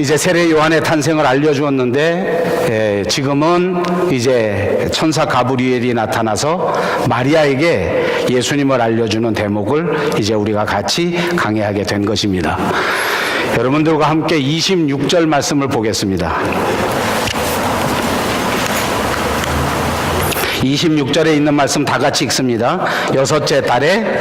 이제 세례 요한의 탄생을 알려주었는데 지금은 이제 천사 가브리엘이 나타나서 마리아에게 예수님을 알려주는 대목을 이제 우리가 같이 강해하게 된 것입니다. 여러분들과 함께 26절 말씀을 보겠습니다. 26절에 있는 말씀 다 같이 읽습니다. 여섯째 달에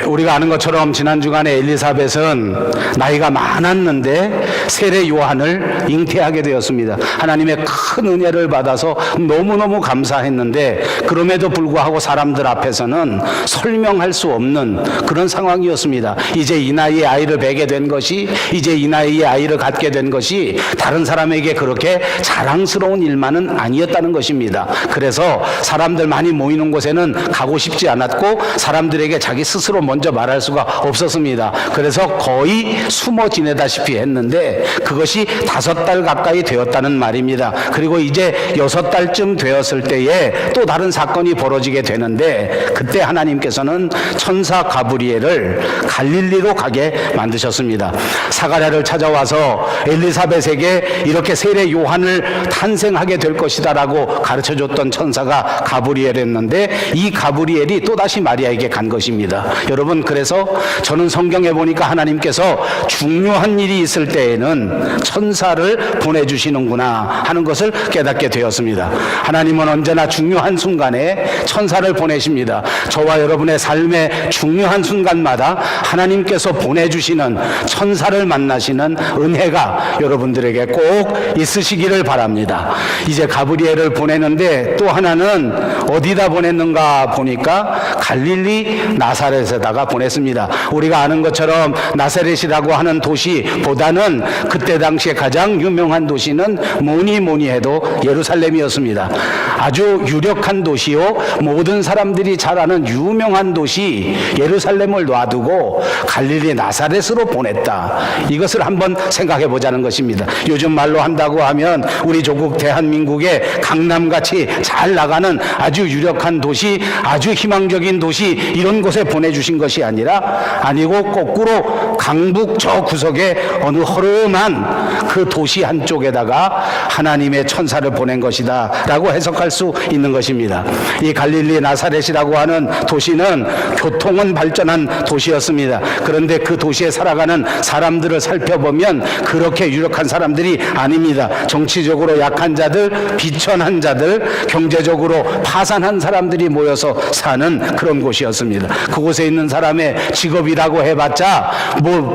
우리가 아는 것처럼 지난 주간에 엘리사벳은 나이가 많았는데 세례 요한을 잉태하게 되었습니다. 하나님의 큰 은혜를 받아서 너무너무 감사했는데 그럼에도 불구하고 사람들 앞에서는 설명할 수 없는 그런 상황이었습니다. 이제 이 나이에 아이를 베게 된 것이, 이제 이 나이에 아이를 갖게 된 것이 다른 사람에게 그렇게 자랑스러운 일만은 아니었다는 것입니다. 그래서 사람들 많이 모이는 곳에는 가고 싶지 않았고 사람들에게 자기 스스로 먼저 말할 수가 없었습니다. 그래서 거의 숨어 지내다시피 했는데 그것이 5달 가까이 되었다는 말입니다. 그리고 이제 6달쯤 되었을 때에 또 다른 사건이 벌어지게 되는데 그때 하나님께서는 천사 가브리엘을 갈릴리로 가게 만드셨습니다. 사가랴를 찾아와서 엘리사벳에게 이렇게 세례 요한을 탄생하게 될 것이다 라고 가르쳐줬던 천사가 가브리엘이었는데 이 가브리엘이 또다시 마리아에게 간 것입니다. 여러분, 그래서 저는 성경에 보니까 하나님께서 중요한 일이 있을 때에는 천사를 보내주시는구나 하는 것을 깨닫게 되었습니다. 하나님은 언제나 중요한 순간에 천사를 보내십니다. 저와 여러분의 삶의 중요한 순간마다 하나님께서 보내주시는 천사를 만나시는 은혜가 여러분들에게 꼭 있으시기를 바랍니다. 이제 가브리엘을 보내는데 또 하나는 어디다 보냈는가 보니까 갈릴리 나사렛에다가 보냈습니다. 우리가 아는 것처럼 나사렛이라고 하는 도시보다는 그때 당시에 가장 유명한 도시는 뭐니 해도 예루살렘이었습니다. 아주 유력한 도시요, 모든 사람들이 잘 아는 유명한 도시 예루살렘을 놔두고 갈릴리 나사렛으로 보냈다. 이것을 한번 생각해 보자는 것입니다. 요즘 말로 한다고 하면 우리 조국 대한민국의 강남같이 잘 나가는 아주 유력한 도시, 아주 희망적인 도시, 이런 곳에 보내주신 것이 아니고 거꾸로 강북 저 구석에 어느 허름한 그 도시 한쪽에다가 하나님의 천사를 보낸 것이다 라고 해석할 수 있는 것입니다. 이 갈릴리 나사렛이라고 하는 도시는 교통은 발전한 도시였습니다. 그런데 그 도시에 살아가는 사람들을 살펴보면 그렇게 유력한 사람들이 아닙니다. 정치적으로 약한 자들, 비천한 자들, 경제적으로 파산한 사람들이 모여서 사는 그런 곳이었습니다. 그곳에 있는 사람의 직업이라고 해봤자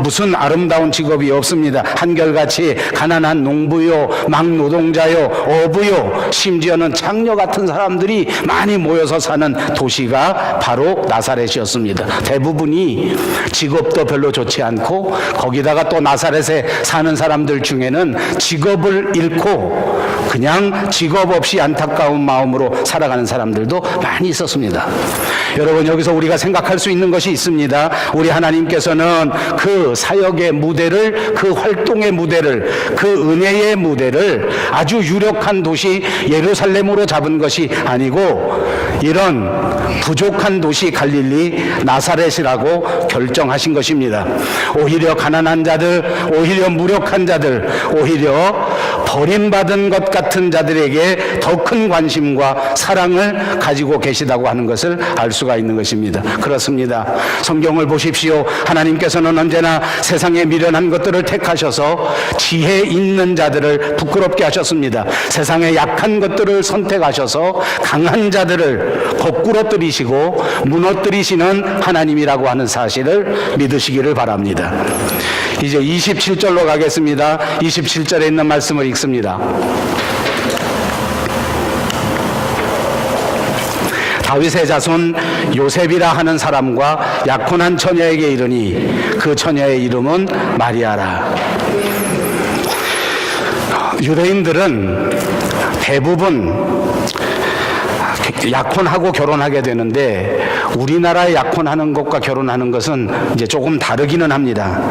무슨 아름다운 직업이 없습니다. 한결같이 가난한 농부요, 막노동자요, 어부요, 심지어는 창녀 같은 사람들이 많이 모여서 사는 도시가 바로 나사렛이었습니다. 대부분이 직업도 별로 좋지 않고 거기다가 또 나사렛에 사는 사람들 중에는 직업을 잃고 그냥 직업 없이 안타까운 마음으로 살아가는 사람들도 많이 있었습니다. 여러분, 여기서 우리가 생각할 수 있는 것이 있습니다. 우리 하나님께서는 그 사역의 무대를, 그 활동의 무대를, 그 은혜의 무대를 아주 유력한 도시 예루살렘으로 잡은 것이 아니고 이런 부족한 도시 갈릴리 나사렛이라고 결정하신 것입니다. 오히려 가난한 자들, 오히려 무력한 자들, 오히려 버림받은 것 같은 자들에게 더 큰 관심과 사랑을 가지고 계시다고 하는 것을 알 수가 있는 것입니다. 그렇습니다. 성경을 보십시오. 하나님께서는 언제나 세상에 미련한 것들을 택하셔서 지혜 있는 자들을 부끄럽게 하셨습니다. 세상에 약한 것들을 선택하셔서 강한 자들을 거꾸러뜨리시고 무너뜨리시는 하나님이라고 하는 사실을 믿으시기를 바랍니다. 이제 27절로 가겠습니다. 27절에 있는 말씀을 읽습니다. 다윗의 자손 요셉이라 하는 사람과 약혼한 처녀에게 이르니 그 처녀의 이름은 마리아라. 유대인들은 대부분 약혼하고 결혼하게 되는데 우리나라에 약혼하는 것과 결혼하는 것은 이제 조금 다르기는 합니다.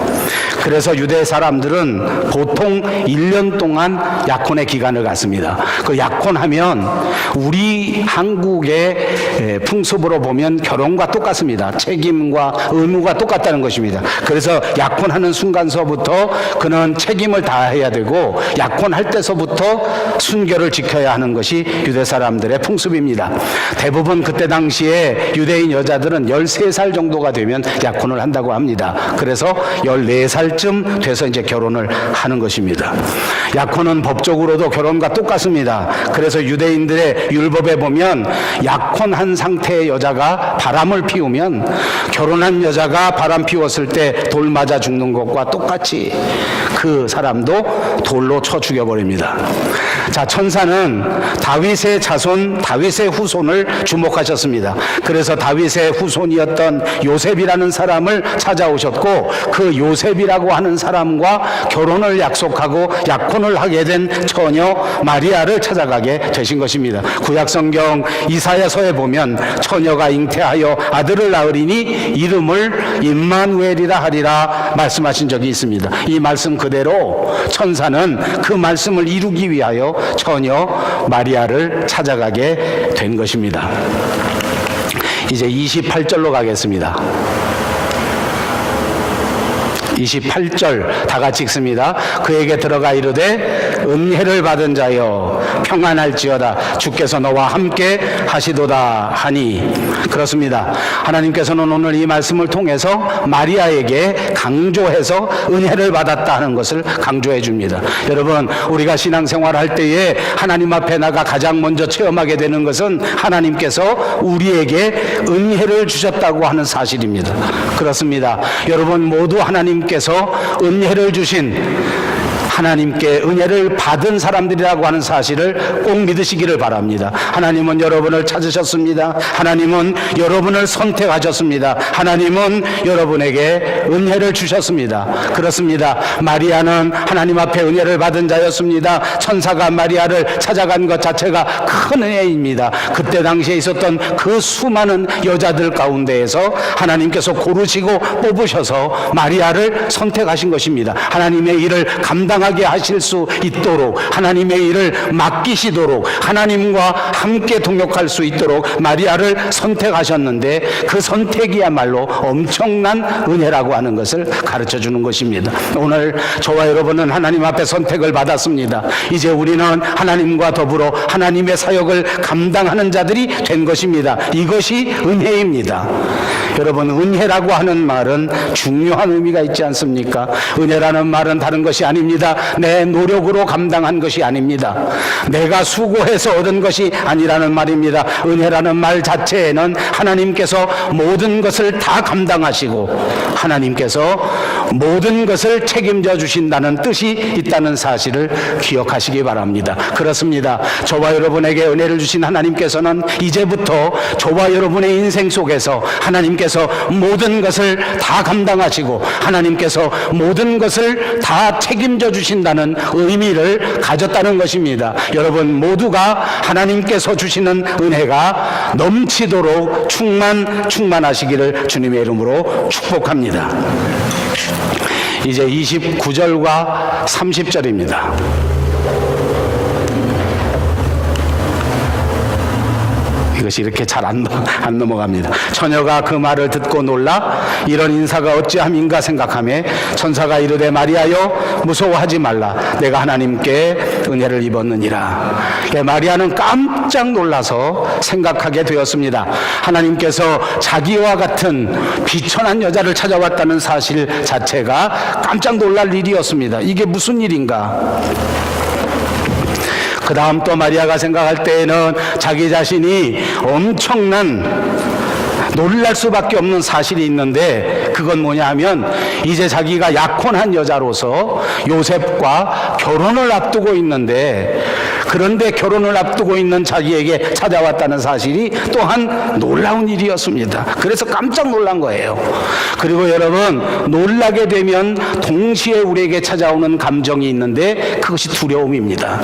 그래서 유대 사람들은 보통 1년 동안 약혼의 기간을 갖습니다. 그 약혼하면 우리 한국의 풍습으로 보면 결혼과 똑같습니다. 책임과 의무가 똑같다는 것입니다. 그래서 약혼하는 순간서부터 그는 책임을 다해야 되고 약혼할 때서부터 순결을 지켜야 하는 것이 유대 사람들의 풍습입니다. 대부분 그때 당시에 유대인 여자들은 13살 정도가 되면 약혼을 한다고 합니다. 그래서 14살쯤 돼서 이제 결혼을 하는 것입니다. 약혼은 법적으로도 결혼과 똑같습니다. 그래서 유대인들의 율법에 보면 약혼한 상태의 여자가 바람을 피우면 결혼한 여자가 바람 피웠을 때 돌 맞아 죽는 것과 똑같이 그 사람도 돌로 쳐 죽여버립니다. 자, 천사는 다윗의 자손, 다윗의 후손을 주목하셨습니다. 그래서 다윗의 후손이었던 요셉이라는 사람을 찾아오셨고 그 요셉이라고 하는 사람과 결혼을 약속하고 약혼을 하게 된 처녀 마리아를 찾아가게 되신 것입니다. 구약성경 이사야서에 보면 처녀가 잉태하여 아들을 낳으리니 이름을 임마누엘이라 하리라 말씀하신 적이 있습니다. 이 말씀 그대로 천사는 그 말씀을 이루기 위하여 처녀 마리아를 찾아가게 된 것입니다. 이제 28절로 가겠습니다. 28절 다 같이 읽습니다. 그에게 들어가 이르되 은혜를 받은 자여 평안할지어다 주께서 너와 함께 하시도다 하니. 그렇습니다. 하나님께서는 오늘 이 말씀을 통해서 마리아에게 강조해서 은혜를 받았다 하는 것을 강조해 줍니다. 여러분, 우리가 신앙생활 할 때에 하나님 앞에 나가 가장 먼저 체험하게 되는 것은 하나님께서 우리에게 은혜를 주셨다고 하는 사실입니다. 그렇습니다. 여러분 모두 하나님께서 은혜를 주신, 하나님께 은혜를 받은 사람들이라고 하는 사실을 꼭 믿으시기를 바랍니다. 하나님은 여러분을 찾으셨습니다. 하나님은 여러분을 선택하셨습니다. 하나님은 여러분에게 은혜를 주셨습니다. 그렇습니다. 마리아는 하나님 앞에 은혜를 받은 자였습니다. 천사가 마리아를 찾아간 것 자체가 큰 은혜입니다. 그때 당시에 있었던 그 수많은 여자들 가운데에서 하나님께서 고르시고 뽑으셔서 마리아를 선택하신 것입니다. 하나님의 일을 감당하게 하실 수 있도록, 하나님의 일을 맡기시도록, 하나님과 함께 동역할 수 있도록 마리아를 선택하셨는데 그 선택이야말로 엄청난 은혜라고 하는 것을 가르쳐 주는 것입니다. 오늘 저와 여러분은 하나님 앞에 선택을 받았습니다. 이제 우리는 하나님과 더불어 하나님의 사역을 감당하는 자들이 된 것입니다. 이것이 은혜입니다. 여러분, 은혜라고 하는 말은 중요한 의미가 있지 않습니까? 은혜라는 말은 다른 것이 아닙니다. 내 노력으로 감당한 것이 아닙니다. 내가 수고해서 얻은 것이 아니라는 말입니다. 은혜라는 말 자체에는 하나님께서 모든 것을 다 감당하시고 하나님께서 모든 것을 책임져 주신다는 뜻이 있다는 사실을 기억하시기 바랍니다. 그렇습니다. 저와 여러분에게 은혜를 주신 하나님께서는 이제부터 저와 여러분의 인생 속에서 하나님께서 모든 것을 다 감당하시고 하나님께서 모든 것을 다 책임져 주신다는 의미를 가졌다는 것입니다. 여러분 모두가 하나님께서 주시는 은혜가 넘치도록 충만하시기를 주님의 이름으로 축복합니다. 이제 29절과 30절입니다. 이것이 이렇게 잘 안 넘어갑니다. 처녀가 그 말을 듣고 놀라 이런 인사가 어찌함인가 생각하며 천사가 이르되 마리아여 무서워하지 말라 내가 하나님께 은혜를 입었느니라. 마리아는 깜짝 놀라서 생각하게 되었습니다. 하나님께서 자기와 같은 비천한 여자를 찾아왔다는 사실 자체가 깜짝 놀랄 일이었습니다. 이게 무슨 일인가? 그 다음 또 마리아가 생각할 때에는 자기 자신이 엄청난 놀랄 수밖에 없는 사실이 있는데 그건 뭐냐 하면 이제 자기가 약혼한 여자로서 요셉과 결혼을 앞두고 있는데 그런데 결혼을 앞두고 있는 자기에게 찾아왔다는 사실이 또한 놀라운 일이었습니다. 그래서 깜짝 놀란 거예요. 그리고 여러분 놀라게 되면 동시에 우리에게 찾아오는 감정이 있는데 그것이 두려움입니다.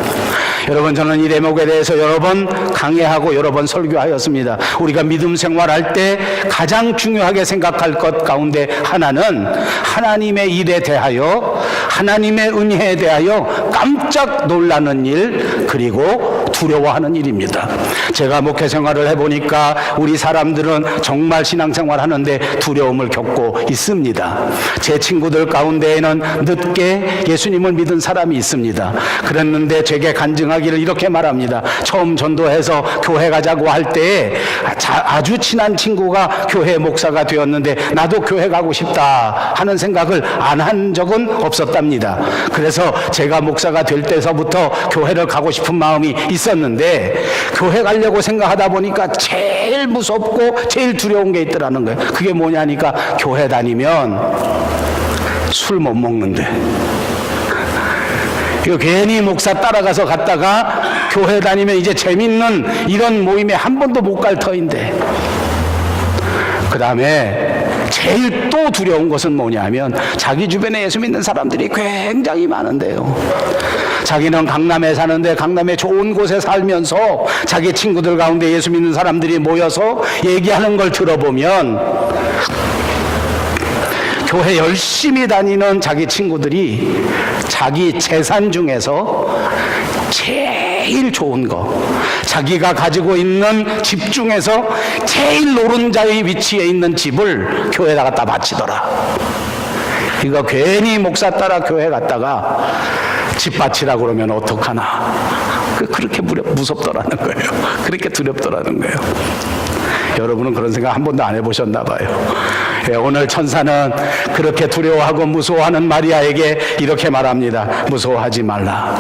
여러분 저는 이 대목에 대해서 여러 번 강해하고 여러 번 설교하였습니다. 우리가 믿음 생활할 때 가장 중요하게 생각할 것 가운데 하나는 하나님의 일에 대하여 하나님의 은혜에 대하여 깜짝 놀라는 일 그리고 두려워하는 일입니다. 제가 목회 생활을 해보니까 우리 사람들은 정말 신앙생활 하는데 두려움을 겪고 있습니다. 제 친구들 가운데에는 늦게 예수님을 믿은 사람이 있습니다. 그랬는데 제게 간증하기를 이렇게 말합니다. 처음 전도해서 교회 가자고 할 때에 아주 친한 친구가 교회 목사가 되었는데 나도 교회 가고 싶다 하는 생각을 안 한 적은 없었답니다. 그래서 제가 목사가 될 때서부터 교회를 가고 싶은 마음이 있었는데 교회 가려고 생각하다 보니까 제일 무섭고 제일 두려운 게 있더라는 거예요. 그게 뭐냐니까 교회 다니면 술 못 먹는데, 괜히 목사 따라가서 갔다가 교회 다니면 이제 재밌는 이런 모임에 한 번도 못 갈 터인데, 그 다음에 제일 또 두려운 것은 뭐냐면 자기 주변에 예수 믿는 사람들이 굉장히 많은데요. 자기는 강남에 사는데 강남에 좋은 곳에 살면서 자기 친구들 가운데 예수 믿는 사람들이 모여서 얘기하는 걸 들어보면 교회 열심히 다니는 자기 친구들이 자기 재산 중에서 제일 좋은 거, 자기가 가지고 있는 집 중에서 제일 노른자의 위치에 있는 집을 교회에다 갖다 바치더라. 이거 괜히 목사 따라 교회 갔다가 집 바치라고 그러면 어떡하나. 그렇게 무섭더라는 거예요. 그렇게 두렵더라는 거예요. 여러분은 그런 생각 한 번도 안 해보셨나 봐요. 오늘 천사는 그렇게 두려워하고 무서워하는 마리아에게 이렇게 말합니다. 무서워하지 말라.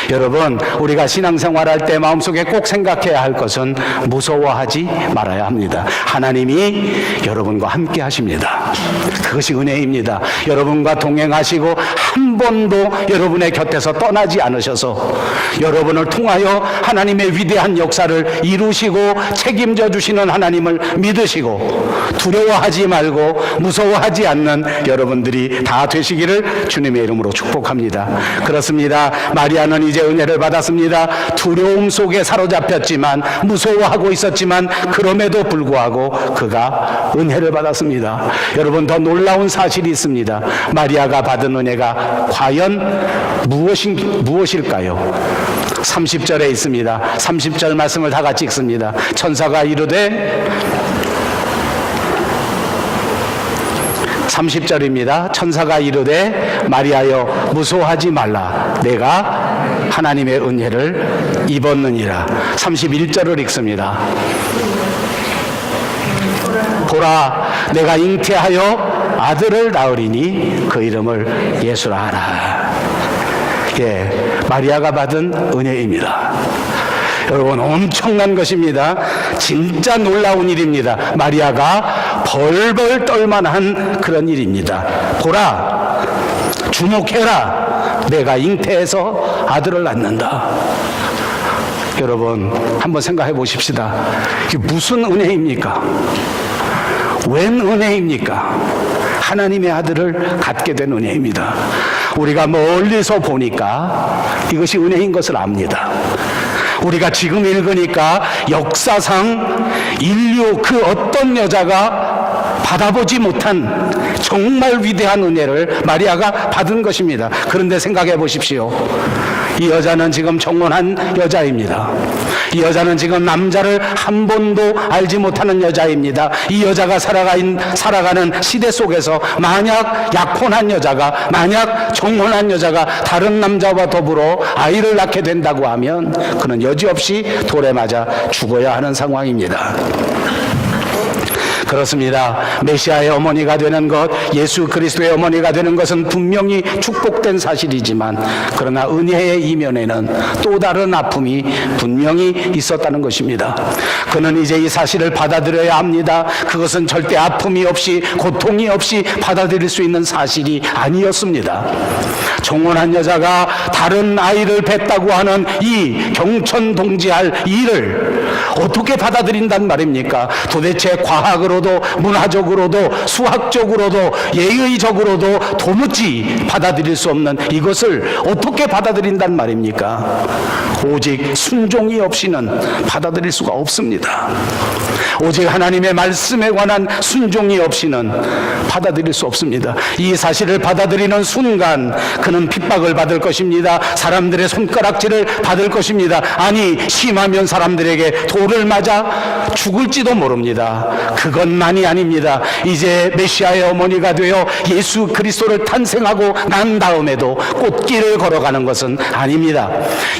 여러분, 우리가 신앙생활할 때 마음속에 꼭 생각해야 할 것은 무서워하지 말아야 합니다. 하나님이 여러분과 함께 하십니다. 그것이 은혜입니다. 여러분과 동행하시고 한 번도 여러분의 곁에서 떠나지 않으셔서 여러분을 통하여 하나님의 위대한 역사를 이루시고 책임져 주시는 하나님을 믿으시고 두려워하지 말고 무서워하지 않는 여러분들이 다 되시기를 주님의 이름으로 축복합니다. 그렇습니다. 마리아는 이제 은혜를 받았습니다. 두려움 속에 사로잡혔지만 무서워하고 있었지만 그럼에도 불구하고 그가 은혜를 받았습니다. 여러분, 더 놀라운 사실이 있습니다. 마리아가 받은 은혜가 과연 무엇일까요? 30절에 있습니다. 30절 말씀을 다 같이 읽습니다. 천사가 이르되 30절입니다. 천사가 이르되 마리아여 무서워하지 말라. 내가 하나님의 은혜를 입었느니라. 31절을 읽습니다. 보라, 내가 잉태하여 아들을 낳으리니 그 이름을 예수라 하라. 마리아가 받은 은혜입니다. 여러분, 엄청난 것입니다. 진짜 놀라운 일입니다. 마리아가 벌벌 떨만한 그런 일입니다. 보라, 주목해라, 내가 잉태해서 아들을 낳는다. 여러분, 한번 생각해 보십시다. 이게 무슨 은혜입니까? 웬 은혜입니까? 하나님의 아들을 갖게 된 은혜입니다. 우리가 멀리서 보니까 이것이 은혜인 것을 압니다. 우리가 지금 읽으니까 역사상 인류 그 어떤 여자가 받아보지 못한 정말 위대한 은혜를 마리아가 받은 것입니다. 그런데 생각해 보십시오. 이 여자는 지금 정혼한 여자입니다. 이 여자는 지금 남자를 한 번도 알지 못하는 여자입니다. 이 여자가 살아가는 시대 속에서 만약 약혼한 여자가, 만약 정혼한 여자가 다른 남자와 더불어 아이를 낳게 된다고 하면 그는 여지없이 돌에 맞아 죽어야 하는 상황입니다. 그렇습니다. 메시아의 어머니가 되는 것, 예수 그리스도의 어머니가 되는 것은 분명히 축복된 사실이지만 그러나 은혜의 이면에는 또 다른 아픔이 분명히 있었다는 것입니다. 그는 이제 이 사실을 받아들여야 합니다. 그것은 절대 아픔이 없이 고통이 없이 받아들일 수 있는 사실이 아니었습니다. 정혼한 여자가 다른 아이를 뱄다고 하는 이 경천동지할 일을 어떻게 받아들인단 말입니까? 도대체 과학으로도 정신적으로도 문화적으로도 수학적으로도 예의적으로도 도무지 받아들일 수 없는 이것을 어떻게 받아들인단 말입니까? 오직 순종이 없이는 받아들일 수가 없습니다. 오직 하나님의 말씀에 관한 순종이 없이는 받아들일 수 없습니다. 이 사실을 받아들이는 순간 그는 핍박을 받을 것입니다. 사람들의 손가락질을 받을 것입니다. 아니, 심하면 사람들에게 돌을 맞아 죽을지도 모릅니다. 그것만이 아닙니다. 이제 메시아의 어머니가 되어 예수 그리스도를 탄생하고 난 다음에도 꽃길을 걸어가는 것은 아닙니다.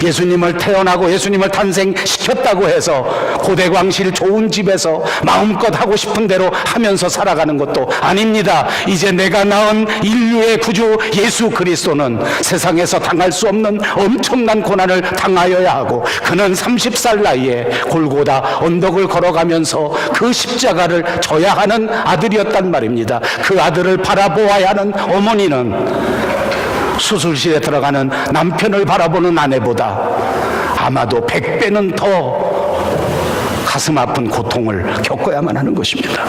예수님을 태어나고 예수님을 탄생시켰다고 해서 고대광실 좋은 집에서 마음껏 하고 싶은 대로 하면서 살아가는 것도 아닙니다. 이제 내가 낳은 인류의 구주 예수 그리스도는 세상에서 당할 수 없는 엄청난 고난을 당하여야 하고, 그는 30살 나이에 골고다 언덕을 걸어가면서 그 십자가를 져야 하는 아들이었단 말입니다. 그 아들을 바라보아야 하는 어머니는 수술실에 들어가는 남편을 바라보는 아내보다 아마도 100배는 더 가슴 아픈 고통을 겪어야만 하는 것입니다.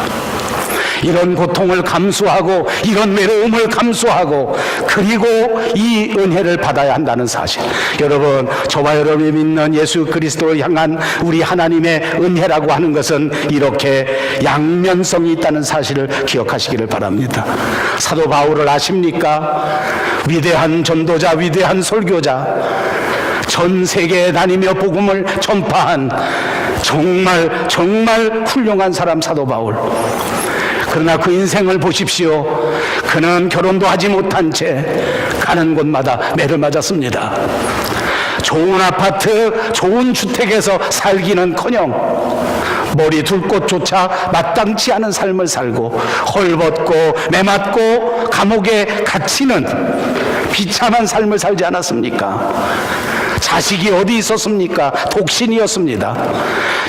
이런 고통을 감수하고 이런 외로움을 감수하고 그리고 이 은혜를 받아야 한다는 사실, 여러분, 저와 여러분이 믿는 예수 그리스도를 향한 우리 하나님의 은혜라고 하는 것은 이렇게 양면성이 있다는 사실을 기억하시기를 바랍니다. 사도 바울을 아십니까? 위대한 전도자, 위대한 설교자, 전 세계에 다니며 복음을 전파한 정말 훌륭한 사람 사도 바울. 그러나 그 인생을 보십시오. 그는 결혼도 하지 못한 채 가는 곳마다 매를 맞았습니다. 좋은 아파트, 좋은 주택에서 살기는커녕 머리 둘 곳조차 마땅치 않은 삶을 살고 헐벗고 매맞고 감옥에 갇히는 비참한 삶을 살지 않았습니까? 자식이 어디 있었습니까? 독신이었습니다.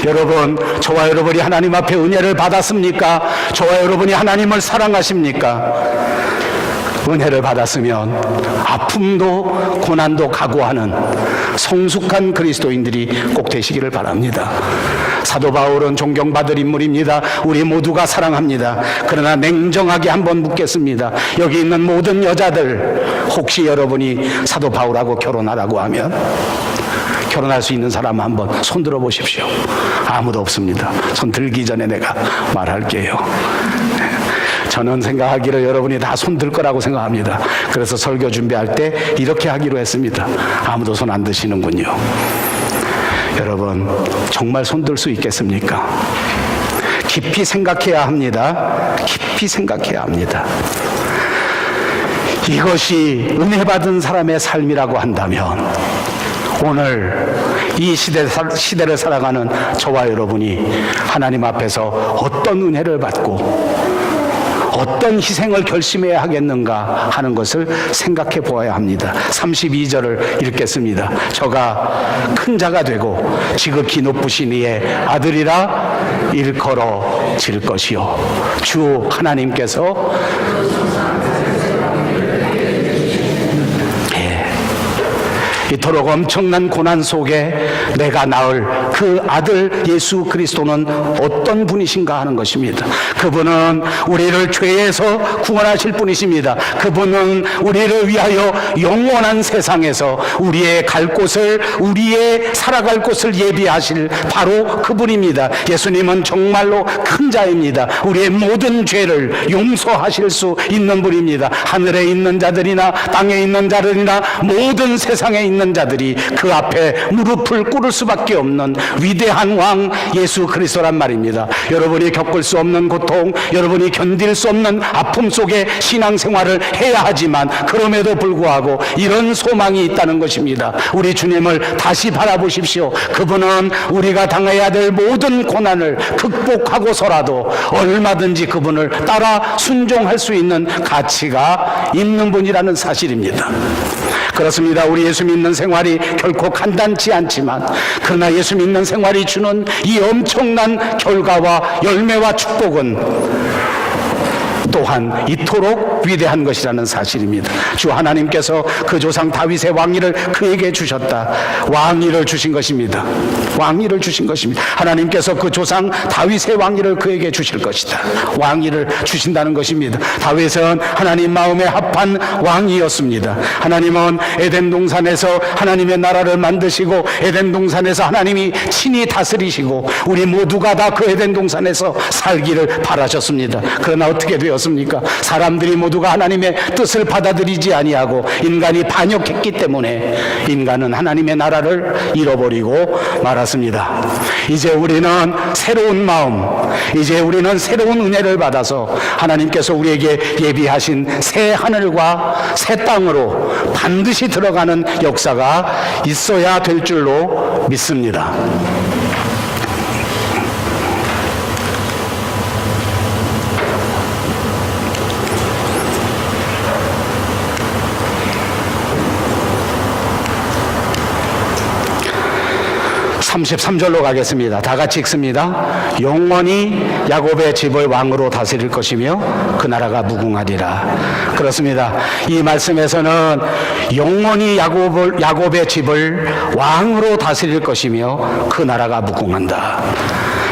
여러분, 저와 여러분이 하나님 앞에 은혜를 받았습니까? 저와 여러분이 하나님을 사랑하십니까? 은혜를 받았으면 아픔도 고난도 각오하는 성숙한 그리스도인들이 꼭 되시기를 바랍니다. 사도 바울은 존경받을 인물입니다. 우리 모두가 사랑합니다. 그러나 냉정하게 한번 묻겠습니다. 여기 있는 모든 여자들, 혹시 여러분이 사도 바울하고 결혼하라고 하면 결혼할 수 있는 사람 한번 손 들어 보십시오. 아무도 없습니다. 손 들기 전에 내가 말할게요. 저는 생각하기를 여러분이 다 손 들 거라고 생각합니다. 그래서 설교 준비할 때 이렇게 하기로 했습니다. 아무도 손 안 드시는군요. 여러분, 정말 손 들 수 있겠습니까? 깊이 생각해야 합니다. 깊이 생각해야 합니다. 이것이 은혜 받은 사람의 삶이라고 한다면 오늘 이 시대를 살아가는 저와 여러분이 하나님 앞에서 어떤 은혜를 받고 어떤 희생을 결심해야 하겠는가 하는 것을 생각해 보아야 합니다. 32절을 읽겠습니다. 저가 큰 자가 되고 지극히 높으신 이의 아들이라 일컬어질 것이요 주 하나님께서 이토록 엄청난 고난 속에 내가 낳을 그 아들 예수 그리스도는 어떤 분이신가 하는 것입니다. 그분은 우리를 죄에서 구원하실 분이십니다. 그분은 우리를 위하여 영원한 세상에서 우리의 갈 곳을, 우리의 살아갈 곳을 예비하실 바로 그분입니다. 예수님은 정말로 큰 자입니다. 우리의 모든 죄를 용서하실 수 있는 분입니다. 하늘에 있는 자들이나 땅에 있는 자들이나 모든 세상에 있는 자들이 그 앞에 무릎을 꿇을 수밖에 없는 위대한 왕 예수 그리스도란 말입니다. 여러분이 겪을 수 없는 고통, 여러분이 견딜 수 없는 아픔 속에 신앙생활을 해야 하지만 그럼에도 불구하고 이런 소망이 있다는 것입니다. 우리 주님을 다시 바라보십시오. 그분은 우리가 당해야 될 모든 고난을 극복하고서라도 얼마든지 그분을 따라 순종할 수 있는 가치가 있는 분이라는 사실입니다. 그렇습니다. 우리 예수 믿는 생활이 결코 간단치 않지만 그러나 예수 믿는 생활이 주는 이 엄청난 결과와 열매와 축복은 또 또한 이토록 위대한 것이라는 사실입니다. 주 하나님께서 그 조상 다윗의 왕위를 그에게 주셨다. 왕위를 주신 것입니다. 왕위를 주신 것입니다. 하나님께서 그 조상 다윗의 왕위를 그에게 주실 것이다. 왕위를 주신다는 것입니다. 다윗은 하나님 마음에 합한 왕이었습니다. 하나님은 에덴 동산에서 하나님의 나라를 만드시고 에덴 동산에서 하나님이 친히 다스리시고 우리 모두가 다 그 에덴 동산에서 살기를 바라셨습니다. 그러나 어떻게 되었습니까? 사람들이 모두가 하나님의 뜻을 받아들이지 아니하고 인간이 반역했기 때문에 인간은 하나님의 나라를 잃어버리고 말았습니다. 이제 우리는 새로운 마음, 이제 우리는 새로운 은혜를 받아서 하나님께서 우리에게 예비하신 새 하늘과 새 땅으로 반드시 들어가는 역사가 있어야 될 줄로 믿습니다. 33절로 가겠습니다. 다 같이 읽습니다. 영원히 야곱의 집을 왕으로 다스릴 것이며 그 나라가 무궁하리라. 그렇습니다. 이 말씀에서는 영원히 야곱의 집을 왕으로 다스릴 것이며 그 나라가 무궁한다.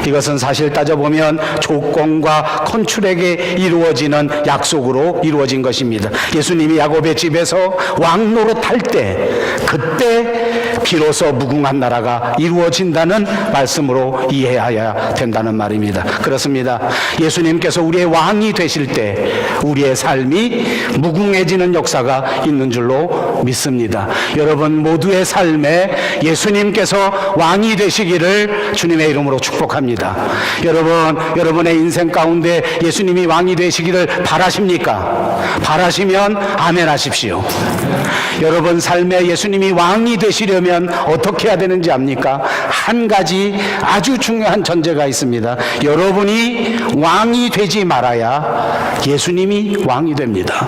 이것은 사실 따져보면 조건과 컨출에게 이루어지는 약속으로 이루어진 것입니다. 예수님이 야곱의 집에서 왕 노릇할 때 그때 비로소 무궁한 나라가 이루어진다는 말씀으로 이해해야 된다는 말입니다. 그렇습니다. 예수님께서 우리의 왕이 되실 때 우리의 삶이 무궁해지는 역사가 있는 줄로 믿습니다. 여러분 모두의 삶에 예수님께서 왕이 되시기를 주님의 이름으로 축복합니다. 여러분의 인생 가운데 예수님이 왕이 되시기를 바라십니까? 바라시면 아멘 하십시오. 여러분 삶에 예수님이 왕이 되시려면 어떻게 해야 되는지 압니까? 한 가지 아주 중요한 전제가 있습니다. 여러분이 왕이 되지 말아야 예수님이 왕이 됩니다.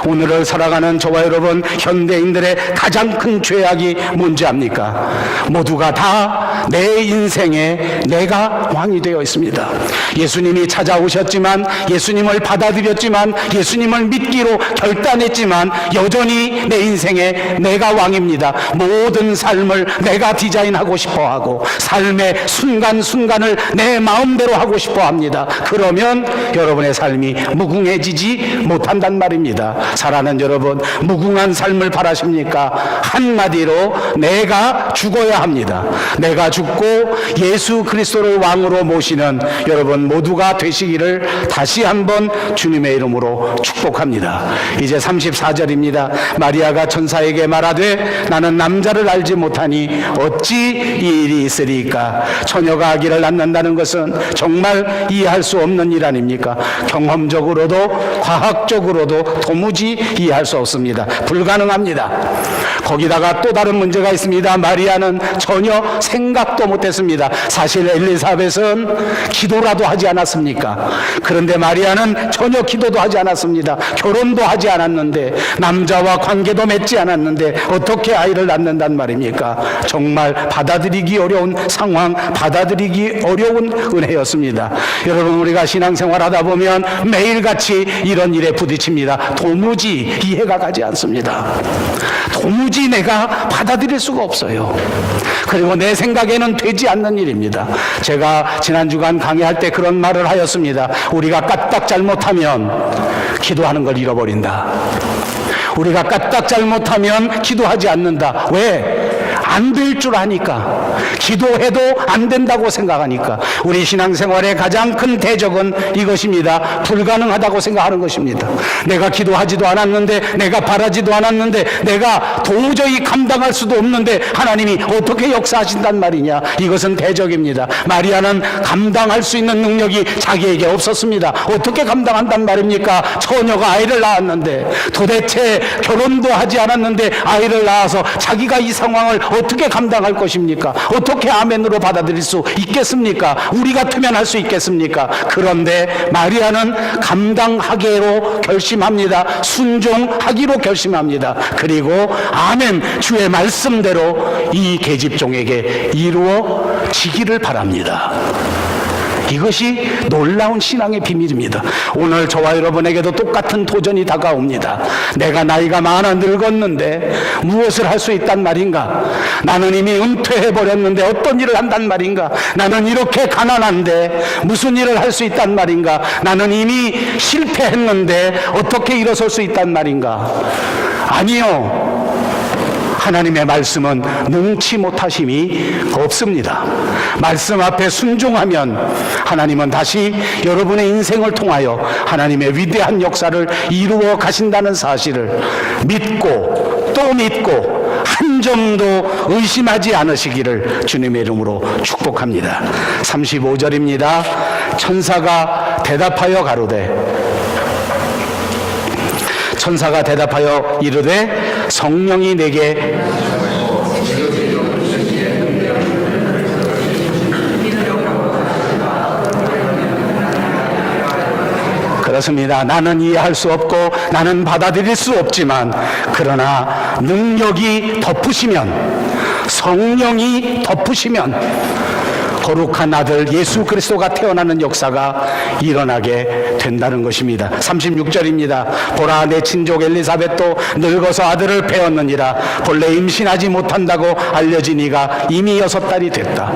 오늘을 살아가는 저와 여러분 현대인들의 가장 큰 죄악이 뭔지 압니까? 모두가 다 내 인생에 내가 왕이 되어 있습니다. 예수님이 찾아오셨지만, 예수님을 받아들였지만, 예수님을 믿기로 결단했지만 여전히 내 인생에 내가 왕입니다. 모든 삶을 내가 디자인하고 싶어하고 삶의 순간순간을 내 마음대로 하고 싶어합니다. 그러면 여러분의 삶이 무궁해지지 못한단 말입니다. 사랑하는 여러분, 무궁한 삶을 바라십니까? 한마디로 내가 죽어야 합니다. 내가 죽고 예수 그리스도를 왕으로 모시는 여러분 모두가 되시기를 다시 한번 주님의 이름으로 축복합니다. 이제 34절입니다. 마리아가 천사에게 말하되 나는 남자를 알지 못하니 어찌 이 일이 있으리까? 처녀가 아기를 낳는다는 것은 정말 이해할 수 없는 일 아닙니까? 경험적으로도 과학적으로도 도무지 이해할 수 없습니다. 불가능합니다. 거기다가 또 다른 문제가 있습니다. 마리아는 전혀 생각도 못했습니다. 사실 엘리사벳은 기도라도 하지 않았습니까? 그런데 마리아는 전혀 기도도 하지 않았습니다. 결혼도 하지 않았는데, 남자와 관계도 맺지 않았는데 어떻게 아이를 낳는단 말입니까? 정말 받아들이기 어려운 상황, 받아들이기 어려운 은혜였습니다. 여러분, 우리가 신앙생활 하다 보면 매일같이 이런 일에 부딪힙니다. 도무지 이해가 가지 않습니다. 도무지 내가 받아들일 수가 없어요. 그리고 내 생각에는 되지 않는 일입니다. 제가 지난 주간 강의할 때 그런 말을 하였습니다. 우리가 까딱 잘못하면 기도하는 걸 잃어버린다. 우리가 까딱 잘못하면 기도하지 않는다. 왜? 안 될 줄 아니까. 기도해도 안 된다고 생각하니까. 우리 신앙생활의 가장 큰 대적은 이것입니다. 불가능하다고 생각하는 것입니다. 내가 기도하지도 않았는데, 내가 바라지도 않았는데, 내가 도저히 감당할 수도 없는데 하나님이 어떻게 역사하신단 말이냐. 이것은 대적입니다. 마리아는 감당할 수 있는 능력이 자기에게 없었습니다. 어떻게 감당한단 말입니까? 처녀가 아이를 낳았는데, 도대체 결혼도 하지 않았는데 아이를 낳아서 자기가 이 상황을 어떻게 감당할 것입니까? 어떻게 아멘으로 받아들일 수 있겠습니까? 우리 같으면 할 수 있겠습니까? 그런데 마리아는 감당하기로 결심합니다. 순종하기로 결심합니다. 그리고 아멘, 주의 말씀대로 이 계집종에게 이루어지기를 바랍니다. 이것이 놀라운 신앙의 비밀입니다. 오늘 저와 여러분에게도 똑같은 도전이 다가옵니다. 내가 나이가 많아 늙었는데 무엇을 할 수 있단 말인가? 나는 이미 은퇴해버렸는데 어떤 일을 한단 말인가? 나는 이렇게 가난한데 무슨 일을 할 수 있단 말인가? 나는 이미 실패했는데 어떻게 일어설 수 있단 말인가? 아니요. 하나님의 말씀은 능치 못하심이 없습니다. 말씀 앞에 순종하면 하나님은 다시 여러분의 인생을 통하여 하나님의 위대한 역사를 이루어 가신다는 사실을 믿고 또 믿고 한 점도 의심하지 않으시기를 주님의 이름으로 축복합니다. 35절입니다. 천사가 대답하여 이르되 성령이 내게 그렇습니다. 나는 이해할 수 없고 나는 받아들일 수 없지만 그러나 능력이 덮으시면 성령이 덮으시면 거룩한 아들 예수 그리스도가 태어나는 역사가 일어나게 된다는 것입니다. 36절입니다. 보라 내 친족 엘리사벳도 늙어서 아들을 배웠느니라. 본래 임신하지 못한다고 알려진 이가 이미 6달이 됐다.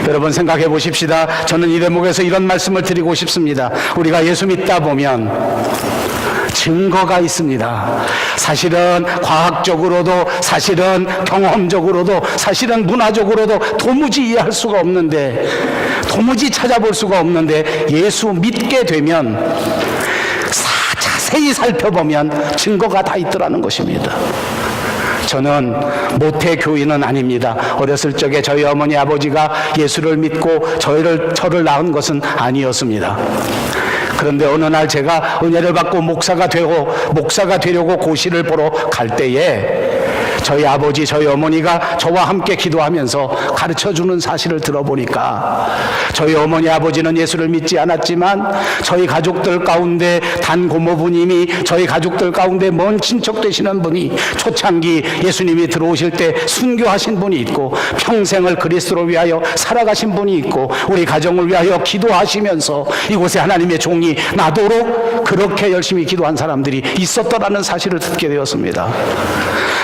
여러분 생각해 보십시다. 저는 이 대목에서 이런 말씀을 드리고 싶습니다. 우리가 예수 믿다 보면 증거가 있습니다. 사실은 과학적으로도 사실은 경험적으로도 사실은 문화적으로도 도무지 이해할 수가 없는데 도무지 찾아볼 수가 없는데 예수 믿게 되면 자세히 살펴보면 증거가 다 있더라는 것입니다. 저는 모태 교인은 아닙니다. 어렸을 적에 저희 어머니 아버지가 예수를 믿고 저를 낳은 것은 아니었습니다. 그런데 어느 날 제가 은혜를 받고 목사가 되려고 고시를 보러 갈 때에 저희 아버지, 저희 어머니가 저와 함께 기도하면서 가르쳐주는 사실을 들어보니까 저희 어머니 아버지는 예수를 믿지 않았지만 저희 가족들 가운데 단 고모부님이 저희 가족들 가운데 먼 친척 되시는 분이 초창기 예수님이 들어오실 때 순교하신 분이 있고 평생을 그리스도를 위하여 살아가신 분이 있고 우리 가정을 위하여 기도하시면서 이곳에 하나님의 종이 나도록 그렇게 열심히 기도한 사람들이 있었더라는 사실을 듣게 되었습니다.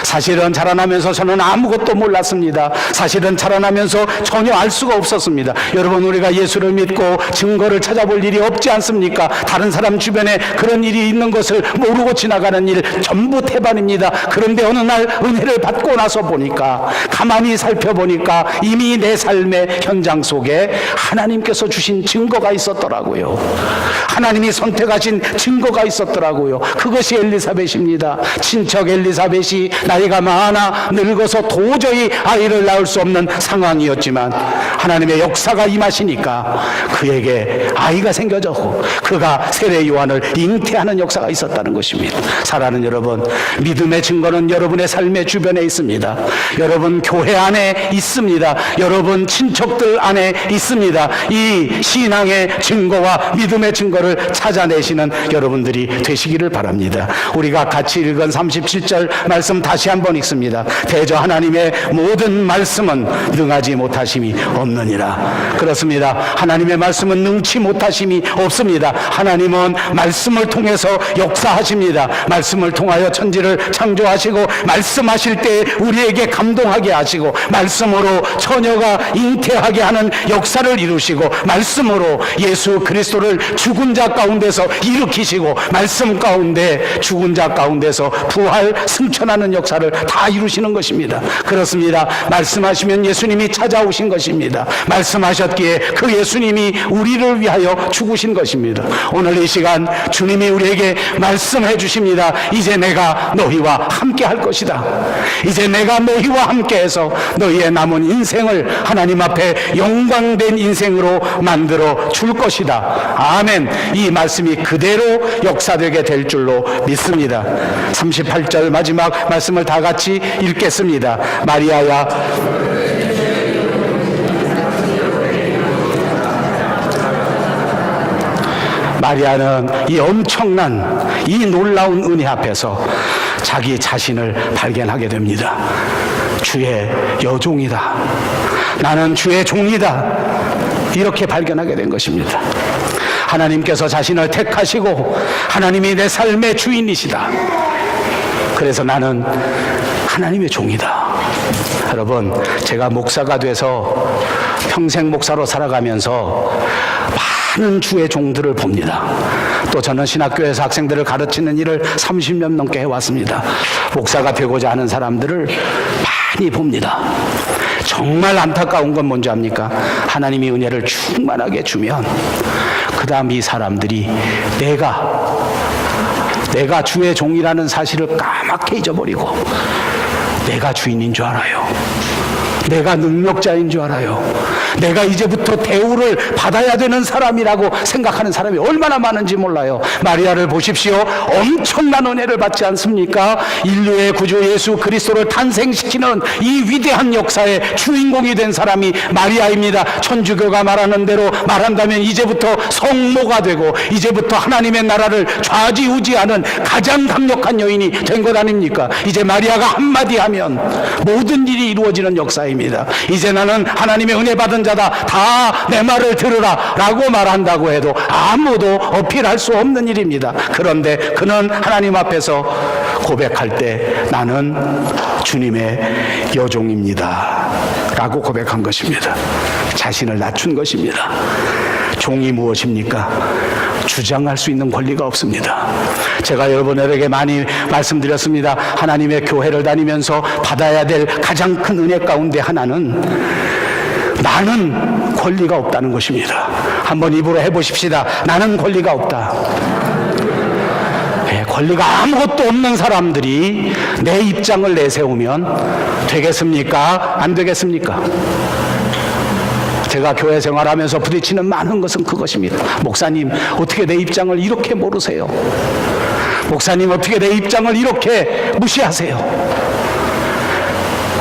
사실은 자라나면서 저는 아무것도 몰랐습니다. 사실은 자라나면서 전혀 알 수가 없었습니다. 여러분 우리가 예수를 믿고 증거를 찾아볼 일이 없지 않습니까? 다른 사람 주변에 그런 일이 있는 것을 모르고 지나가는 일 전부 태반입니다. 그런데 어느 날 은혜를 받고 나서 보니까 가만히 살펴보니까 이미 내 삶의 현장 속에 하나님께서 주신 증거가 있었더라고요. 하나님이 선택하신 증거가 있었더라고요. 그것이 엘리사벳입니다. 친척 엘리사벳이 나이가 많아 늙어서 도저히 아이를 낳을 수 없는 상황이었지만 하나님의 역사가 임하시니까 그에게 아이가 생겨졌고 그가 세례 요한을 잉태하는 역사가 있었다는 것입니다. 사랑하는 여러분, 믿음의 증거는 여러분의 삶의 주변에 있습니다. 여러분 교회 안에 있습니다. 여러분 친척들 안에 있습니다. 이 신앙의 증거와 믿음의 증거를 찾아내시는 여러분들이 되시기를 바랍니다. 우리가 같이 읽은 37절 말씀 다시 한번 읽습니다. 대저 하나님의 모든 말씀은 능하지 못하심이 없느니라. 그렇습니다. 하나님의 말씀은 능치 못하심이 없습니다. 하나님은 말씀을 통해서 역사하십니다. 말씀을 통하여 천지를 창조하시고 말씀하실 때 우리에게 감동하게 하시고 말씀으로 처녀가 잉태하게 하는 역사를 이루시고 말씀으로 예수 그리스도를 죽은 자 가운데서 일으키시고 말씀 가운데 죽은 자 가운데서 부활 승천하는 역사를 다 이루시는 것입니다. 그렇습니다. 말씀하시면 예수님이 찾아오신 것입니다. 말씀하셨기에 그 예수님이 우리를 위하여 죽으신 것입니다. 오늘 이 시간 주님이 우리에게 말씀해 주십니다. 이제 내가 너희와 함께 할 것이다. 이제 내가 너희와 함께해서 너희의 남은 인생을 하나님 앞에 영광된 인생으로 만들어 줄 것이다. 아멘. 이 말씀이 그대로 역사되게 될 줄로 믿습니다. 38절 마지막 말씀을 다 같이 읽겠습니다. 마리아야 마리아는 이 엄청난 이 놀라운 은혜 앞에서 자기 자신을 발견하게 됩니다. 주의 여종이다. 나는 주의 종이다. 이렇게 발견하게 된 것입니다. 하나님께서 자신을 택하시고 하나님이 내 삶의 주인이시다. 그래서 나는 하나님의 종이다. 여러분, 제가 목사가 돼서 평생 목사로 살아가면서 많은 주의 종들을 봅니다. 또 저는 신학교에서 학생들을 가르치는 일을 30년 넘게 해왔습니다. 목사가 되고자 하는 사람들을 많이 봅니다. 정말 안타까운 건 뭔지 압니까? 하나님이 은혜를 충만하게 주면 그 다음 이 사람들이 내가 주의 종이라는 사실을 까맣게 잊어버리고 내가 주인인 줄 알아요. 내가 능력자인 줄 알아요. 내가 이제부터 대우를 받아야 되는 사람이라고 생각하는 사람이 얼마나 많은지 몰라요. 마리아를 보십시오. 엄청난 은혜를 받지 않습니까? 인류의 구주 예수 그리스도를 탄생시키는 이 위대한 역사의 주인공이 된 사람이 마리아입니다. 천주교가 말하는 대로 말한다면 이제부터 성모가 되고 이제부터 하나님의 나라를 좌지우지하는 가장 강력한 여인이 된 것 아닙니까? 이제 마리아가 한마디 하면 모든 일이 이루어지는 역사입니다. 이제 나는 하나님의 은혜 받은 자다. 다 내 말을 들으라 라고 말한다고 해도 아무도 어필할 수 없는 일입니다. 그런데 그는 하나님 앞에서 고백할 때 나는 주님의 여종입니다 라고 고백한 것입니다. 자신을 낮춘 것입니다. 종이 무엇입니까? 주장할 수 있는 권리가 없습니다. 제가 여러분에게 많이 말씀드렸습니다. 하나님의 교회를 다니면서 받아야 될 가장 큰 은혜 가운데 하나는 나는 권리가 없다는 것입니다. 한번 입으로 해보십시다. 나는 권리가 없다. 권리가 아무것도 없는 사람들이 내 입장을 내세우면 되겠습니까? 안 되겠습니까? 제가 교회 생활하면서 부딪히는 많은 것은 그것입니다. 목사님, 어떻게 내 입장을 이렇게 모르세요? 목사님, 어떻게 내 입장을 이렇게 무시하세요?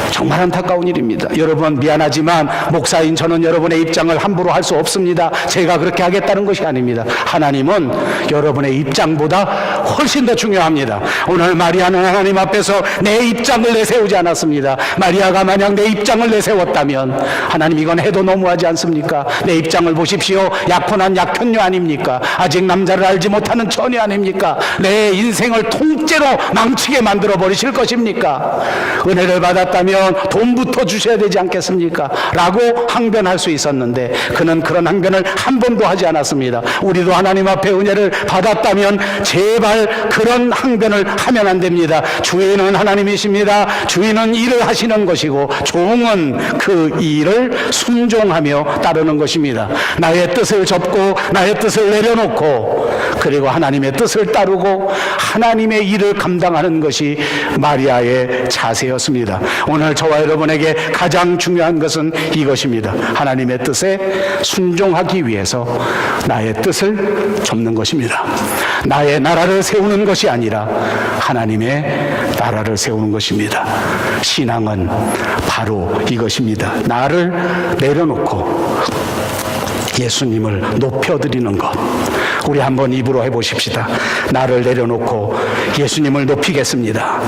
정말 안타까운 일입니다. 여러분, 미안하지만 목사인 저는 여러분의 입장을 함부로 할 수 없습니다. 제가 그렇게 하겠다는 것이 아닙니다. 하나님은 여러분의 입장보다 훨씬 더 중요합니다. 오늘 마리아는 하나님 앞에서 내 입장을 내세우지 않았습니다. 마리아가 만약 내 입장을 내세웠다면 하나님, 이건 해도 너무하지 않습니까? 내 입장을 보십시오. 약혼한 약혼녀 아닙니까? 아직 남자를 알지 못하는 처녀 아닙니까? 내 인생을 통째로 망치게 만들어 버리실 것입니까? 은혜를 받았다면 돈부터 주셔야 되지 않겠습니까? 라고 항변할 수 있었는데 그는 그런 항변을 한 번도 하지 않았습니다. 우리도 하나님 앞에 은혜를 받았다면 제발 그런 항변을 하면 안 됩니다. 주인은 하나님이십니다. 주인은 일을 하시는 것이고 종은 그 일을 순종하며 따르는 것입니다. 나의 뜻을 접고 나의 뜻을 내려놓고 그리고 하나님의 뜻을 따르고 하나님의 일을 감당하는 것이 마리아의 자세였습니다. 오늘 저와 여러분에게 가장 중요한 것은 이것입니다. 하나님의 뜻에 순종하기 위해서 나의 뜻을 접는 것입니다. 나의 나라를 세우는 것이 아니라 하나님의 나라를 세우는 것입니다. 신앙은 바로 이것입니다. 나를 내려놓고 예수님을 높여드리는 것. 우리 한번 입으로 해보십시다. 나를 내려놓고 예수님을 높이겠습니다.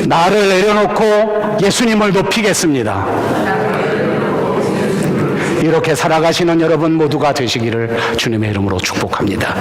나를 내려놓고 예수님을 높이겠습니다. 이렇게 살아가시는 여러분 모두가 되시기를 주님의 이름으로 축복합니다.